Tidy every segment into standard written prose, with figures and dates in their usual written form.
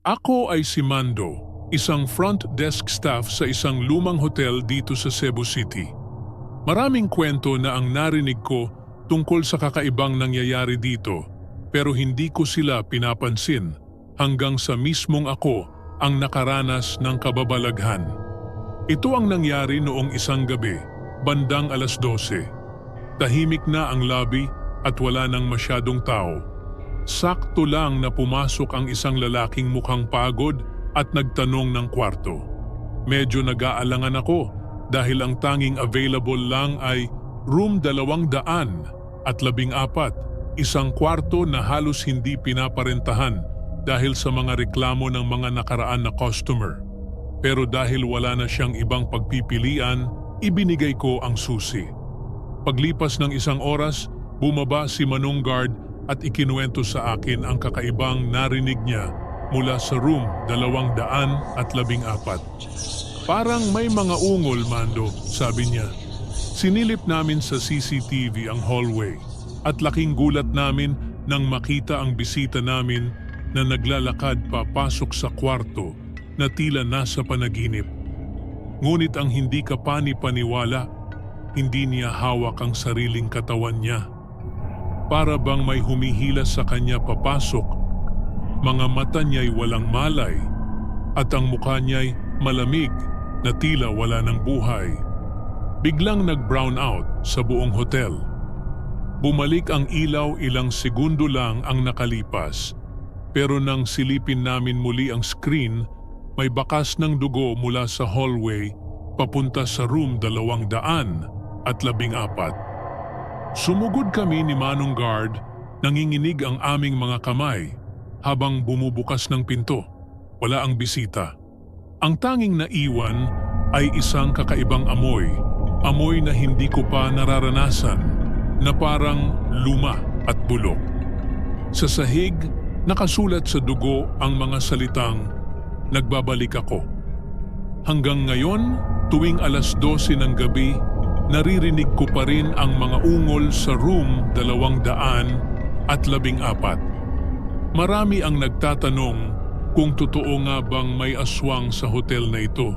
Ako ay si Mando, isang front desk staff sa isang lumang hotel dito sa Cebu City. Maraming kwento na ang narinig ko tungkol sa kakaibang nangyayari dito, pero hindi ko sila pinapansin hanggang sa mismong ako ang nakaranas ng kababalaghan. Ito ang nangyari noong isang gabi, bandang 12:00. Tahimik na ang lobby at wala nang masyadong tao. Sakto lang na pumasok ang isang lalaking mukhang pagod at nagtanong ng kwarto. Medyo nag-aalangan ako dahil ang tanging available lang ay room 214, isang kwarto na halos hindi pinaparentahan dahil sa mga reklamo ng mga nakaraan na customer. Pero dahil wala na siyang ibang pagpipilian, ibinigay ko ang susi. Paglipas ng isang oras, bumaba si Manong Guard at ikinuwento sa akin ang kakaibang narinig niya mula sa room 214. Parang may mga ungol, Mando, sabi niya. Sinilip namin sa CCTV ang hallway at laking gulat namin nang makita ang bisita namin na naglalakad papasok sa kwarto na tila nasa panaginip. Ngunit ang hindi ka pani-paniwala, hindi niya hawak ang sariling katawan niya. Para bang may humihilas sa kanya papasok, mga mata niya'y walang malay at ang mukha niya'y malamig na tila wala ng buhay. Biglang nag-brown out sa buong hotel. Bumalik ang ilaw, ilang segundo lang ang nakalipas, pero nang silipin namin muli ang screen, may bakas ng dugo mula sa hallway papunta sa room 214. Sumugod kami ni Manong Guard, nanginginig ang aming mga kamay habang bumubukas ng pinto. Wala ang bisita. Ang tanging naiwan ay isang kakaibang amoy na hindi ko pa nararanasan, na parang luma at bulok. Sa sahig, nakasulat sa dugo ang mga salitang, "Nagbabalik ako." Hanggang ngayon, tuwing 12:00 ng gabi, naririnig ko pa rin ang mga ungol sa room 214. Marami ang nagtatanong kung totoo nga bang may aswang sa hotel na ito.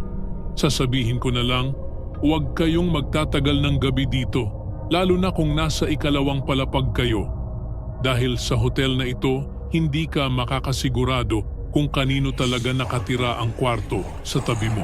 Sasabihin ko na lang, huwag kayong magtatagal ng gabi dito, lalo na kung nasa ikalawang palapag kayo. Dahil sa hotel na ito, hindi ka makakasigurado kung kanino talaga nakatira ang kwarto sa tabi mo.